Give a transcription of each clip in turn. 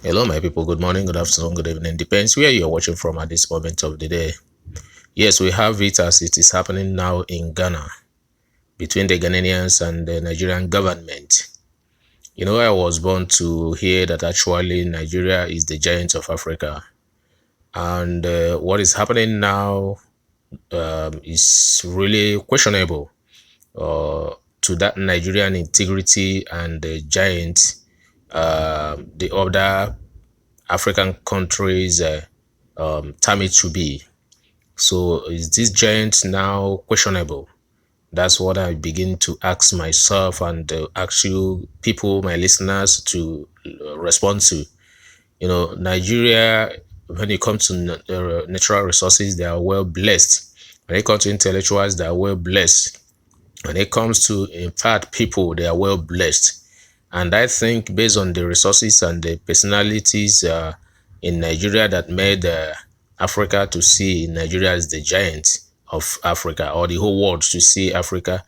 Hello, my people. Good morning, good afternoon, good evening. Depends where you're watching from at this moment of the day. Yes, we have it as it is happening now in Ghana between the Ghanaians and the Nigerian government. You know, I was born to hear that actually Nigeria is the giant of Africa. And what is happening now is really questionable to that Nigerian integrity and the giant, the other African countries term it to be. So is this giant now questionable? That's what I begin to ask myself and ask you people, my listeners, to respond to. You know, Nigeria, when it comes to natural resources, they are well blessed. When it comes to intellectuals, they are well blessed. When it comes to, in fact, people, they are well blessed. And I think based on the resources and the personalities in Nigeria that made Africa to see Nigeria as the giant of Africa, or the whole world to see Nigeria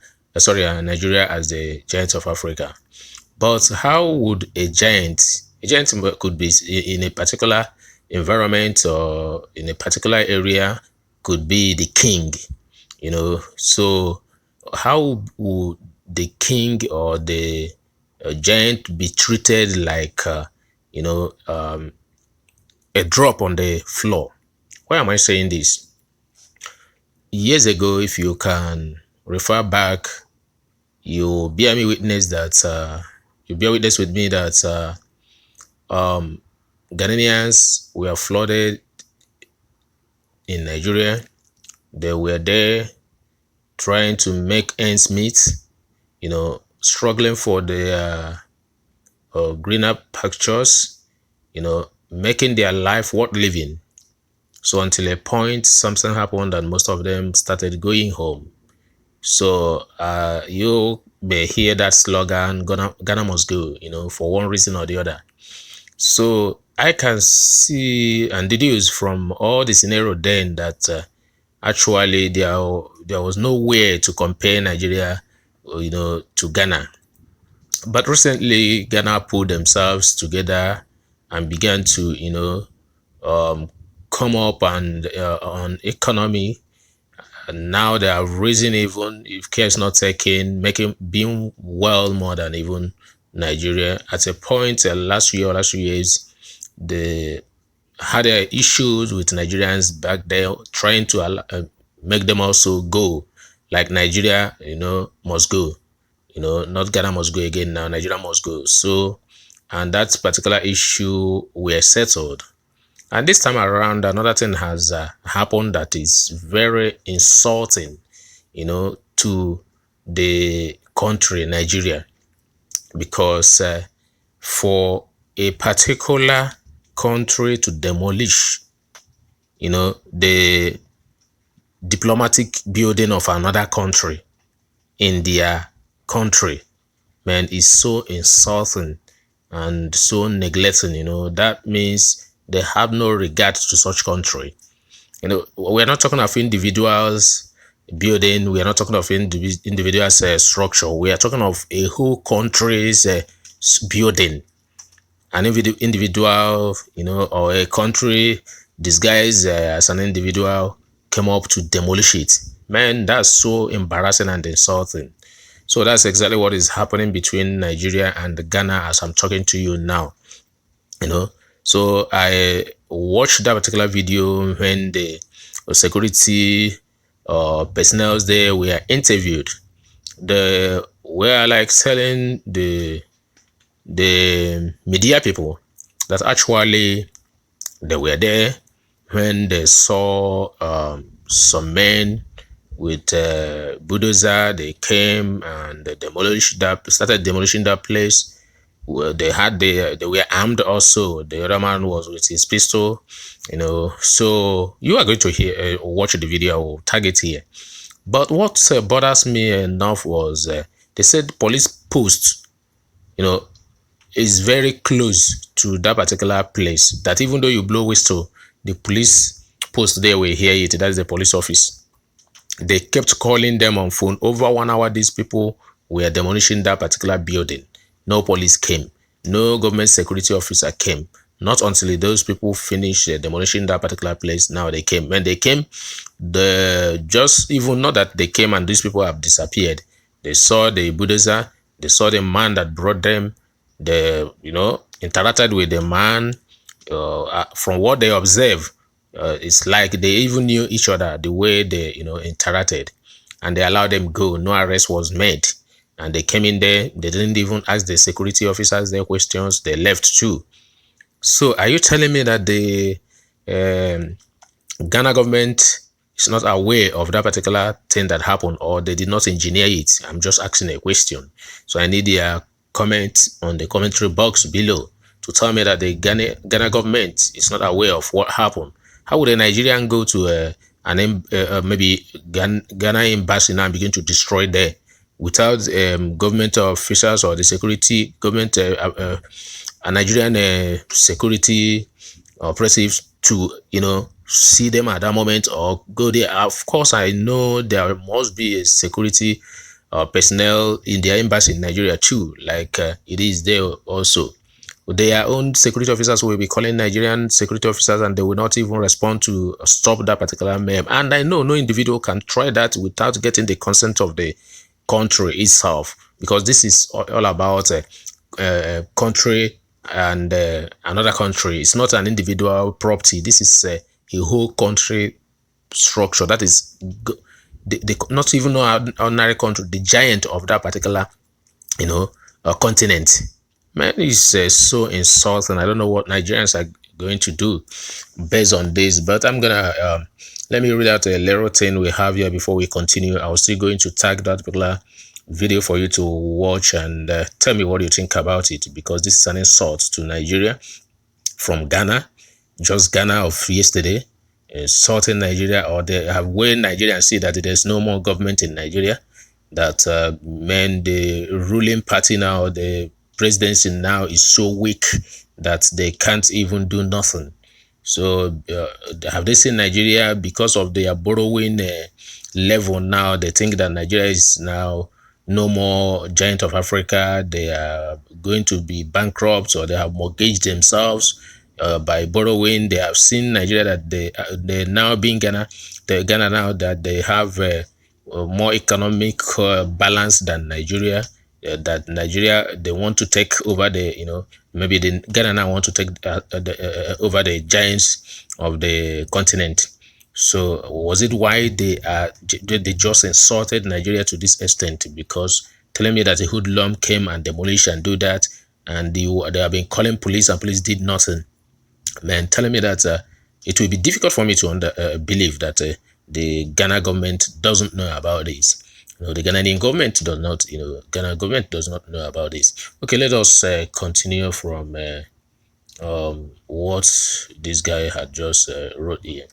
as the giant of Africa. But how would a giant could be in a particular environment or in a particular area, could be the king, you know? So how would the king or the giant be treated like, a drop on the floor? Why am I saying this? Years ago, if you can refer back, you bear me witness that you bear witness with me that Ghanaians were flooded in Nigeria. They were there trying to make ends meet, you know, struggling for the greener pastures, you know, making their life worth living. So until a point, something happened and most of them started going home. So you may hear that slogan, Ghana must go, you know, for one reason or the other. So I can see and deduce from all the scenario then that actually there was nowhere to compare Nigeria, you know, to Ghana. But recently, Ghana pulled themselves together and began to, you know, come up and on economy. And now they are raising, even if care is not taken, being well more than even Nigeria. At a point last few years, they had issues with Nigerians back there, trying to make them also go, like Nigeria, you know, must go. You know, not Ghana must go again now, Nigeria must go. So, and that particular issue were settled. And this time around, another thing has happened that is very insulting, you know, to the country, Nigeria, because for a particular country to demolish, you know, the diplomatic building of another country in their country, man, is so insulting and so neglecting. You know, that means they have no regard to such country. You know, we're not talking of individuals building, we are not talking of individuals structure, we are talking of a whole country's building. An individual, you know, or a country disguised as an individual came up to demolish it. Man, that's so embarrassing and insulting. So that's exactly what is happening between Nigeria and Ghana as I'm talking to you now. You know, so I watched that particular video when the security personnel there were interviewed. They were like telling the media people that actually they were there when they saw some men with bulldozer. They came and they started demolishing that place. Well, they were armed also. The other man was with his pistol, you know. So you are going to watch the video. I will tag it here. But what bothers me enough was they said police post, you know, is very close to that particular place. That even though you blow whistle, the police post there will hear it. That's the police office. They kept calling them on phone. Over 1 hour, these people were demolishing that particular building. No police came. No government security officer came. Not until those people finished demolishing that particular place, now they came. When they came, the just even not that they came and these people have disappeared. They saw the bulldozer, they saw the man that brought them, they interacted with the man. From what they observed, it's like they even knew each other the way they interacted, and they allowed them go. No arrest was made, and they came in there. They didn't even ask the security officers their questions. They left too. So are you telling me that the Ghana government is not aware of that particular thing that happened, or they did not engineer it? I'm just asking a question. So I need your comment on the commentary box below to tell me that the Ghana government is not aware of what happened. How would a Nigerian go to maybe Ghana embassy now and begin to destroy there without government officers or the security government, a Nigerian security operatives to see them at that moment or go there? Of course, I know there must be a security personnel in their embassy in Nigeria too, like it is there also. Their own security officers will be calling Nigerian security officers, and they will not even respond to stop that particular meme. And I know no individual can try that without getting the consent of the country itself, because this is all about country and another country. It's not an individual property. This is a whole country structure. That is not even an ordinary country, the giant of that particular continent. Man, it's so insulting. I don't know what Nigerians are going to do based on this, but I'm gonna let me read out a little thing we have here before we continue. I was still going to tag that particular video for you to watch and tell me what you think about it, because this is an insult to Nigeria from Ghana, just Ghana of yesterday, insulting Nigeria, or they have when Nigerians see that there's no more government in Nigeria, that the ruling party now, the presidency now is so weak that they can't even do nothing. So have they seen Nigeria because of their borrowing level now? They think that Nigeria is now no more giant of Africa. They are going to be bankrupt, or they have mortgaged themselves by borrowing. They have seen Nigeria that they now being Ghana now that they have more economic balance than Nigeria. That Nigeria, they want to take over the maybe the Ghana now want to take over the giants of the continent. So was it why they just insulted Nigeria to this extent? Because telling me that a hoodlum came and demolished and do that, and they have been calling police and police did nothing. Man, telling me that it will be difficult for me to believe that the Ghana government doesn't know about this. The Ghanaian government does not. Ghana government does not know about this. Okay, let us continue from what this guy had just wrote here.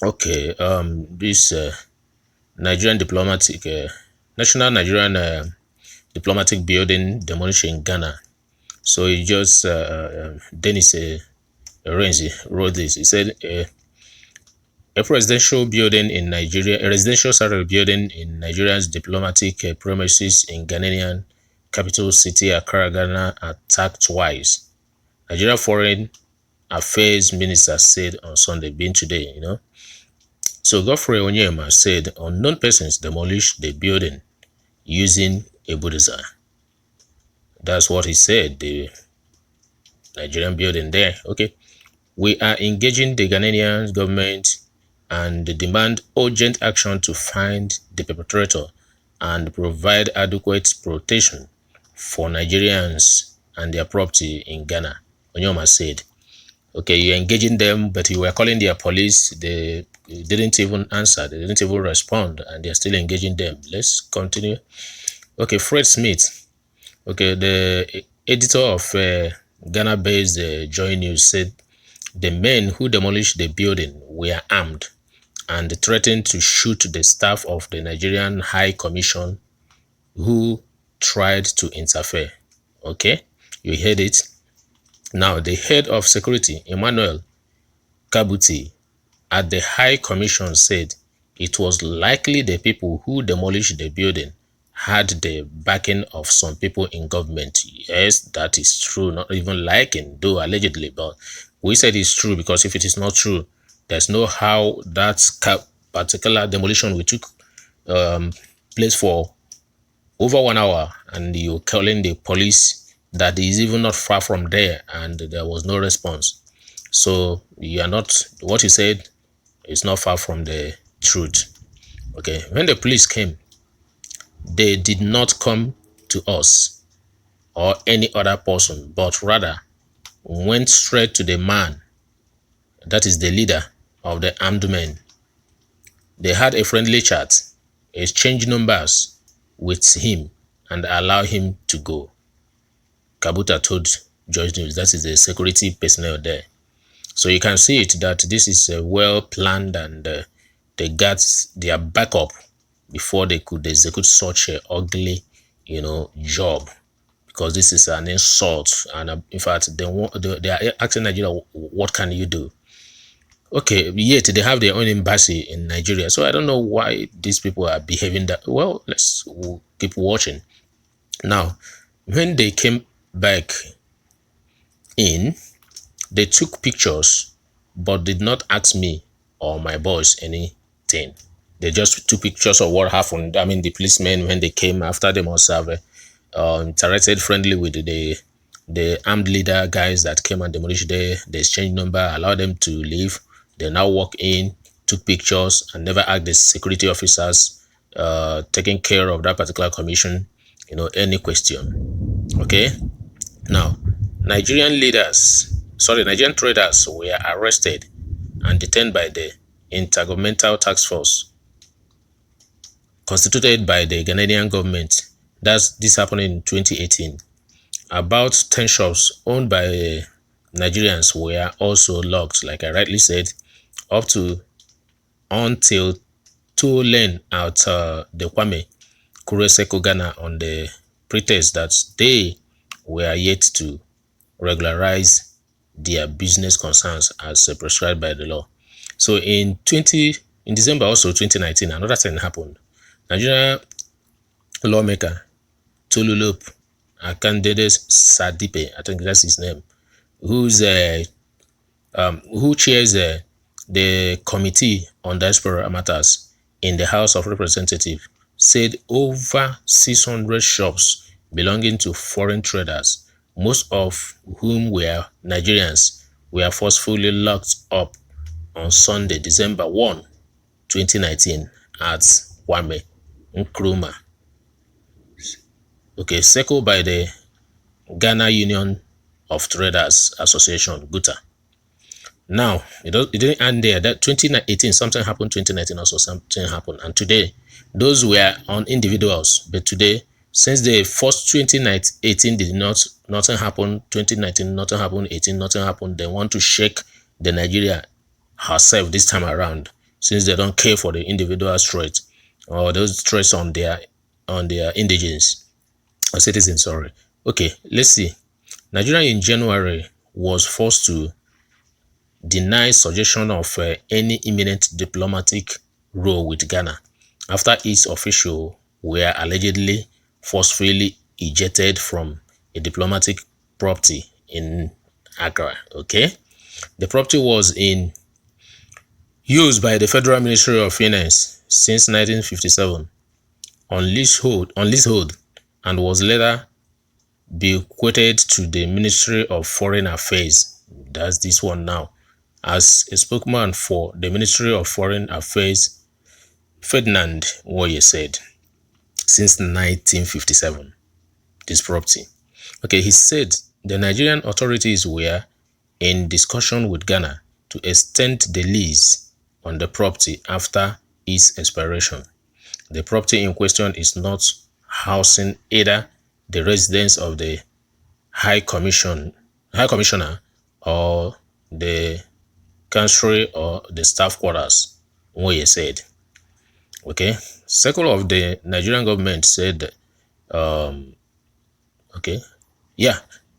Okay, this Nigerian diplomatic, national Nigerian diplomatic building demolished in Ghana. So he just Dennis Erezi wrote this. He said a residential building in Nigeria, a residential building in Nigeria's diplomatic premises in Ghanaian capital city Accra, Ghana, attacked twice. Nigeria Foreign Affairs Minister said on Sunday, being today, So Geoffrey Onyema said unknown persons demolished the building using a bulldozer. That's what he said, the Nigerian building there. Okay. We are engaging the Ghanaian government and demand urgent action to find the perpetrator and provide adequate protection for Nigerians and their property in Ghana, Onyema said. Okay, you're engaging them, but you were calling their police. They didn't even answer. They didn't even respond, and they're still engaging them. Let's continue. Okay, Fred Smith. Okay, the editor of Ghana-based JoyNews said the men who demolished the building were armed and threatened to shoot the staff of the Nigerian High Commission who tried to interfere. Okay, you heard it. Now, the head of security, Emmanuel Kabutey, at the High Commission said it was likely the people who demolished the building had the backing of some people in government. Yes, that is true. Not even liking, though allegedly, but we said it's true because if it is not true, there's no how that particular demolition we took place for over 1 hour, and you're calling the police that is even not far from there, and there was no response. So you are not, what you said is not far from the truth. Okay, when the police came, they did not come to us or any other person, but rather went straight to the man, that is the leader of the armed men. They had a friendly chat, exchanged numbers with him, and allowed him to go. Kabutey told JoyNews, that is the security personnel there. So you can see it that this is well planned, and they got their backup before they could execute such a ugly, job, because this is an insult. And in fact, they are asking Nigeria, what can you do? Okay, yet they have their own embassy in Nigeria. So I don't know why these people are behaving that. Well, we'll keep watching. Now, when they came back in, they took pictures, but did not ask me or my boys anything. They just took pictures of what happened. I mean, the policemen, when they came after, they must have interacted friendly with the armed leader guys that came and demolished there. They exchanged number, allowed them to leave. They now walk in, took pictures, and never asked the security officers taking care of that particular commission, any question. Okay. Now, Nigerian traders were arrested and detained by the Intergovernmental Task Force constituted by the Ghanaian Government. This happened in 2018. About 10 shops owned by Nigerians were also locked, like I rightly said, up to until 2 lane out the Kwame Kureseko, Ghana, on the pretext that they were yet to regularize their business concerns as prescribed by the law. So in December also 2019, another thing happened. Nigerian lawmaker Tolulop Akandedes Sadipe, I think that's his name, who chairs the Committee on Diaspora Matters in the House of Representatives, said over 600 shops belonging to foreign traders, most of whom were Nigerians, were forcefully locked up on Sunday, December 1, 2019 at Kwame Nkrumah. Okay, circled by the Ghana Union of Traders Association, GUTA. Now, it didn't end there. That 2018, something happened. 2019 also something happened. And today, those were on individuals. But today, since the first 2018 nothing happened. 2019, nothing happened. 18, nothing happened. They want to shake the Nigeria herself this time around, since they don't care for the individual threats or those threats on their indigens or citizens. Sorry. Okay, let's see. Nigeria in January was forced to deny suggestion of any imminent diplomatic role with Ghana after its officials were allegedly forcefully ejected from a diplomatic property in Accra. Okay, the property was in use by the Federal Ministry of Finance since 1957 on leasehold, and was later bequeathed to the Ministry of Foreign Affairs. That's this one now. As a spokesman for the Ministry of Foreign Affairs, Ferdinand Woye said, since 1957, this property. Okay, he said the Nigerian authorities were in discussion with Ghana to extend the lease on the property after its expiration. The property in question is not housing either the residence of the High Commissioner or the Chancery or the staff quarters, Woye said. Okay, Circle of the Nigerian government said,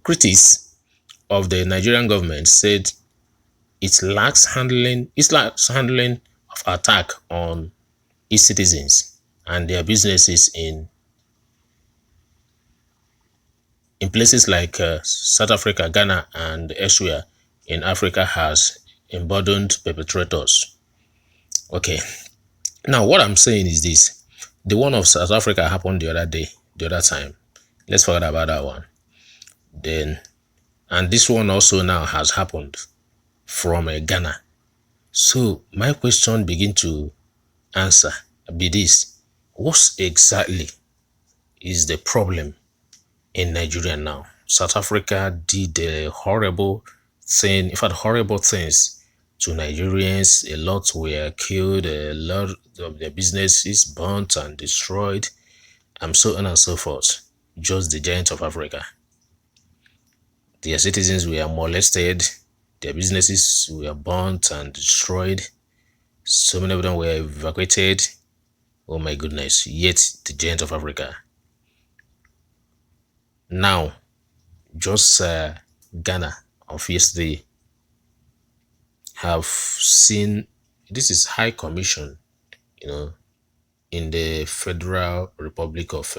critics of the Nigerian government said it lacks handling of attack on its citizens and their businesses in in places like South Africa, Ghana, and elsewhere in Africa has emboldened perpetrators. Okay, now what I'm saying is this. The one of South Africa happened the other day, the other time. Let's forget about that one. Then, and this one also now has happened from Ghana. So my question begin to answer be this. What exactly is the problem in Nigeria now? South Africa did a horrible thing, in fact, horrible things to Nigerians. A lot were killed, a lot of their businesses burnt and destroyed, and so on and so forth. Just the giant of Africa. Their citizens were molested, their businesses were burnt and destroyed. So many of them were evacuated. Oh my goodness, yet the giant of Africa. Now, just Ghana of yesterday have seen, this is High Commission, in the Federal Republic of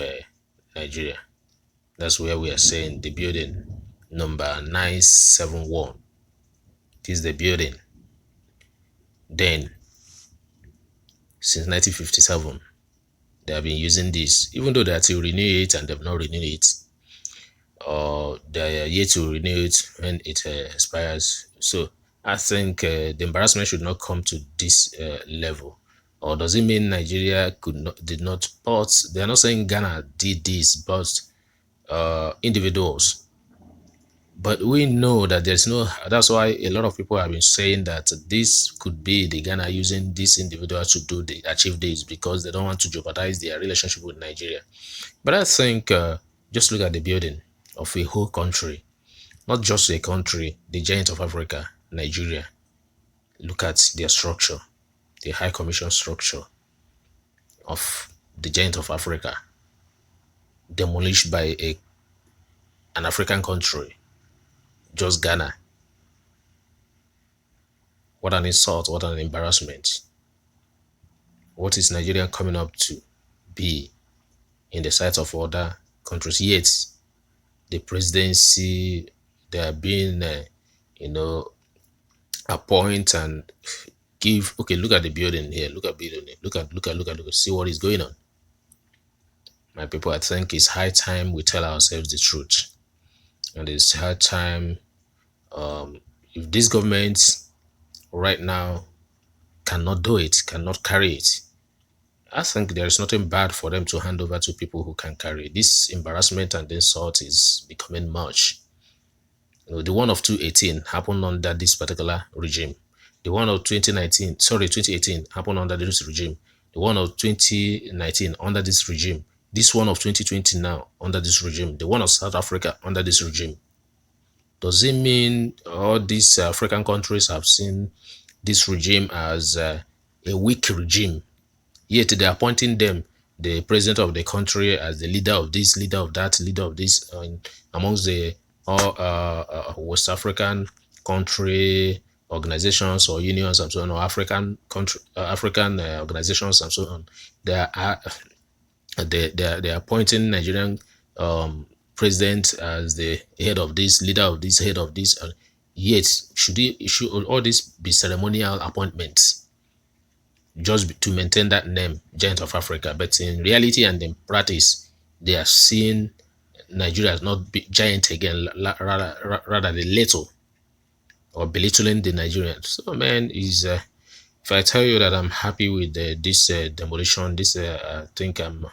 Nigeria. That's where we are saying the building number 971. This is the building. Then, since 1957, they have been using this, even though they are to renew it and they've not renewed it, or they are yet to renew it when it expires. So I think the embarrassment should not come to this level. Or does it mean Nigeria did not? But they are not saying Ghana did this, but individuals. But we know that there's no, that's why a lot of people have been saying that this could be the Ghana using this individual to achieve this, because they don't want to jeopardize their relationship with Nigeria. But I think just look at the building of a whole country, not just a country, the giant of Africa, Nigeria. Look at their structure, the High Commission structure of the giant of Africa, demolished by an African country. Just Ghana. What an insult, what an embarrassment. What is Nigeria coming up to be in the sight of other countries? Yet, the presidency, they are being, appoint and give. Okay, look at the building here. Look at building. Look at. See what is going on. My people, I think it's high time we tell ourselves the truth. And it's high time, if this government right now cannot do it, cannot carry it, I think there is nothing bad for them to hand over to people who can carry it. This embarrassment and insult is becoming much. The one of 2018 happened under this particular regime. The one of 2018 happened under this regime. The one of 2019 under this regime. This one of 2020 now under this regime. The one of South Africa under this regime. Does it mean all these African countries have seen this regime as a weak regime? Yet they are appointing them, the president of the country, as the leader of this, leader of that, leader of this, amongst the West African country organizations or unions and so on, or African country, African organizations and so on. They are appointing Nigerian president as the head of this, leader of this, head of this. Yet, should all this be ceremonial appointments just to maintain that name, giant of Africa? But in reality and in practice, they are seeing Nigeria as not giant again, rather the little, or belittling the Nigerians. So, man, is if I tell you that I'm happy with this demolition, this I think I'm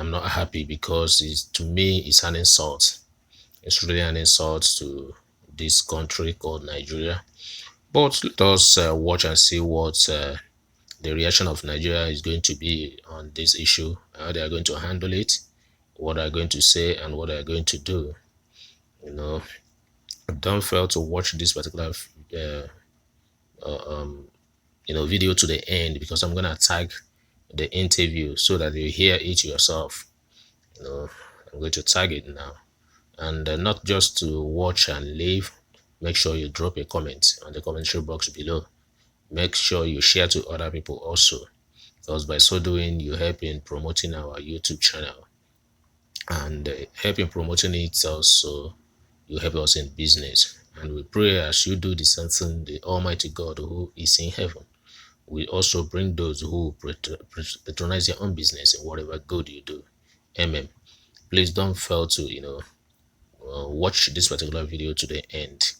not happy, because to me it's an insult. It's really an insult to this country called Nigeria. But let us watch and see what the reaction of Nigeria is going to be on this issue, how they are going to handle it, what they are going to say, and what they are going to do. Don't fail to watch this particular video to the end, because I'm going to tag the interview so that you hear it yourself. I'm going to tag it now, and not just to watch and leave. Make sure you drop a comment on the commentary box below. Make sure you share to other people also, because by so doing you help in promoting our YouTube channel. and help in promoting it. Also, you help us in business. And we pray as you do the same thing, the Almighty God who is in heaven will also bring those who patronize your own business in whatever good you do. Amen. Please don't fail to, watch this particular video to the end.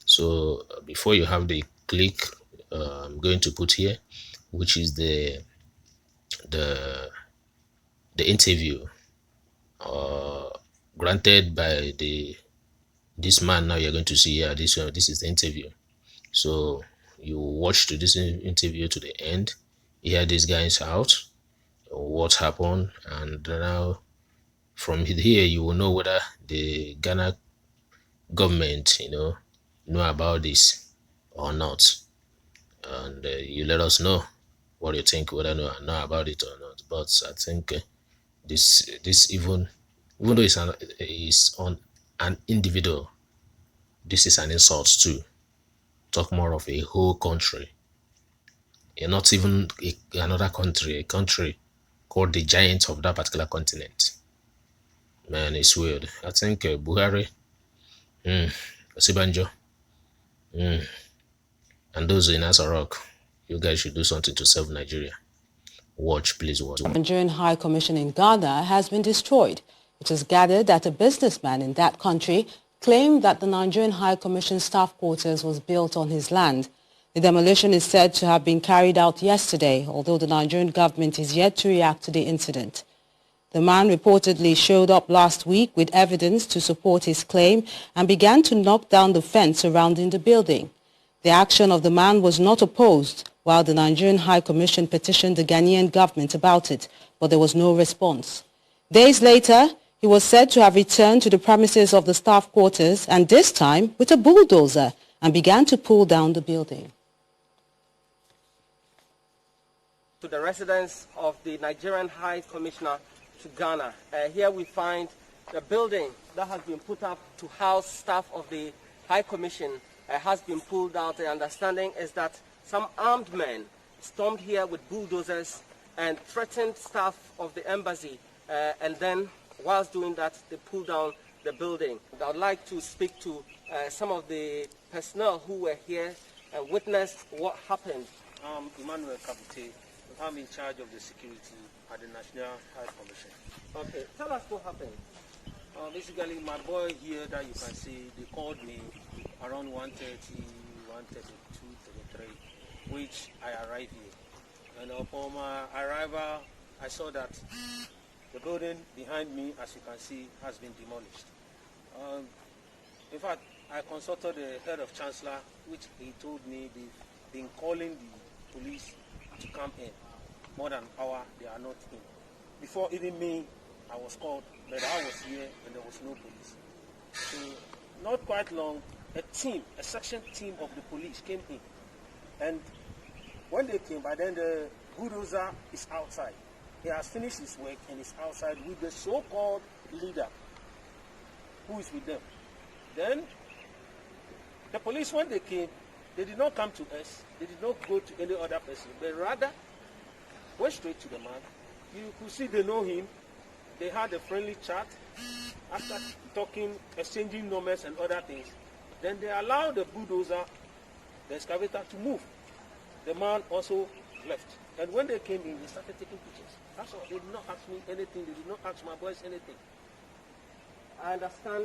So before you have the click, I'm going to put here, which is the the interview granted by this man. Now you're going to see here, this is the interview. So you watch to this interview to the end, hear these guys out, what happened, and now from here you will know whether the Ghana government know about this or not, and you let us know what you think, whether know about it or not. But I think this even though it's on an individual, this is an insult too. Talk more of a whole country, and not even another country, a country called the giant of that particular continent. Man, it's weird. I think Buhari, Osibanjo, and those in Asarok, you guys should do something to save Nigeria. Watch, please watch. The Nigerian High Commission in Ghana has been destroyed. It was gathered that a businessman in that country claimed that the Nigerian High Commission staff quarters was built on his land. The demolition is said to have been carried out yesterday, although the Nigerian government is yet to react to the incident. The man reportedly showed up last week with evidence to support his claim and began to knock down the fence surrounding the building. The action of the man was not opposed, while the Nigerian High Commission petitioned the Ghanaian government about it, but there was no response. Days later, he was said to have returned to the premises of the staff quarters, and this time with a bulldozer, and began to pull down the building. To the residence of the Nigerian High Commissioner to Ghana. Here we find the building that has been put up to house staff of the High Commission has been pulled out. The understanding is that some armed men stormed here with bulldozers and threatened staff of the embassy, and then whilst doing that they pulled down the building. I would like to speak to some of the personnel who were here and witnessed what happened. I'm Emmanuel Kabutey. I'm in charge of the security at the National High Commission. Okay, tell us what happened. Basically, my boy here that you can see, they called me around 1:30, 1:32, 1:33, which I arrived here. And upon my arrival, I saw that the building behind me, as you can see, has been demolished. In fact, I consulted the head of chancellor, which he told me they've been calling the police to come in. More than an hour, they are not in. Before even me, I was called, but I was here and there was no police. So, not quite long, a section team of the police came in. And when they came, by then the bulldozer is outside. He has finished his work and is outside with the so-called leader who is with them. Then, the police, when they came, they did not come to us. They did not go to any other person, but rather went straight to the man. You could see they know him. They had a friendly chat. After talking, exchanging numbers and other things, then they allowed the bulldozer, the excavator, to move. The man also left. And when they came in, they started taking pictures. That's all. They did not ask me anything. They did not ask my boys anything. I understand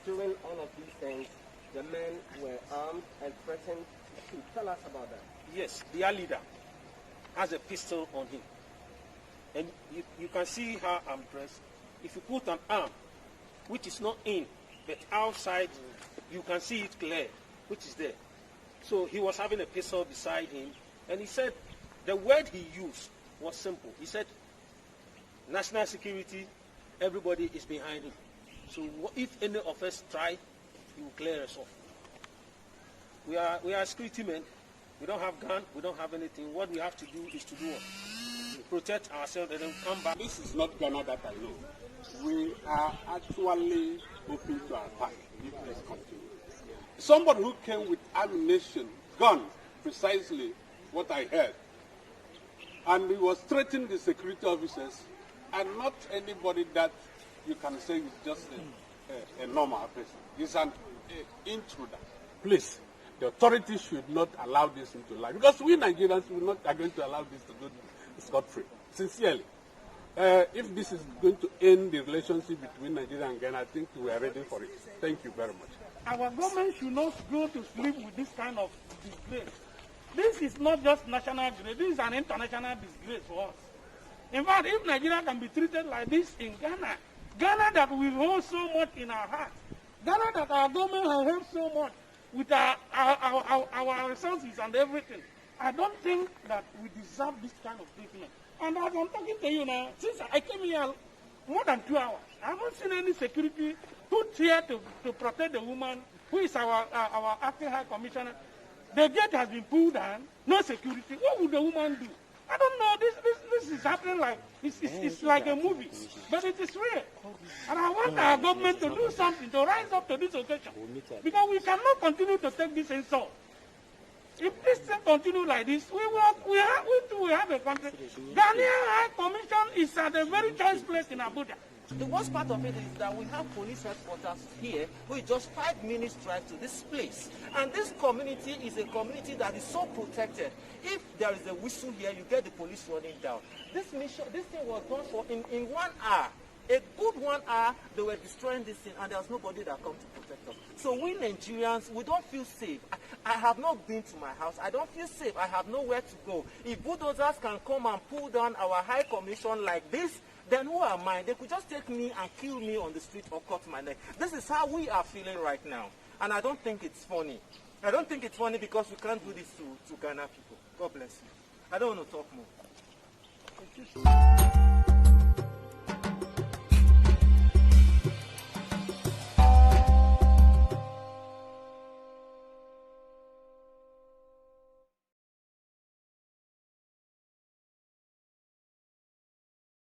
during all of these things, the men were armed and threatened to shoot. Tell us about that. Yes, their leader has a pistol on him. And you can see how I'm dressed. If you put an arm, which is not in, but outside, you can see it clear, which is there. So he was having a pistol beside him, and he said, the word he used was simple. He said, national security, everybody is behind him. So if any of us try, he will clear us off. We are security men. We don't have gun. We don't have anything. What we have to do is to do what? Protect ourselves and then come back. This is not Ghana that I know. We are actually open to attack if this continues. Somebody who came with ammunition, gun, precisely what I heard, and he was threatening the security officers, and not anybody that you can say he's just a normal person. He's an intruder. Please, the authorities should not allow this into life, because we Nigerians are going to allow this to go scot-free. Sincerely. If this is going to end the relationship between Nigeria and Ghana, I think we are ready for it. Thank you very much. Our government should not go to sleep with this kind of disgrace. This is not just national disgrace, this is an international disgrace for us. In fact, if Nigeria can be treated like this in Ghana, Ghana that we hold so much in our heart, Ghana that our government has held so much with our resources and everything, I don't think that we deserve this kind of treatment. And as I'm talking to you now, since I came here more than 2 hours, I haven't seen any security put here to protect the woman who is our acting High Commissioner. The gate has been pulled down, no security. What would the woman do? I don't know. This is happening like it's like a movie, but it is real. And I want our government to do something to rise up to this occasion, because we cannot continue to take this insult. If this thing continue like this, we have a country. Ghanaian High Commission is at a very choice place in Abuja. The worst part of it is that we have police headquarters here, which is just 5 minutes drive to this place. And this community is a community that is so protected. If there is a whistle here, you get the police running down. This thing was done for in 1 hour. A good 1 hour, they were destroying this thing, and there was nobody that come to protect us. So we Nigerians, we don't feel safe. I have not been to my house. I don't feel safe. I have nowhere to go. If bulldozers can come and pull down our High Commission like this, then who am I? They could just take me and kill me on the street or cut my neck. This is how we are feeling right now. And I don't think it's funny. I don't think it's funny because we can't do this to Ghana people. God bless you. I don't want to talk more.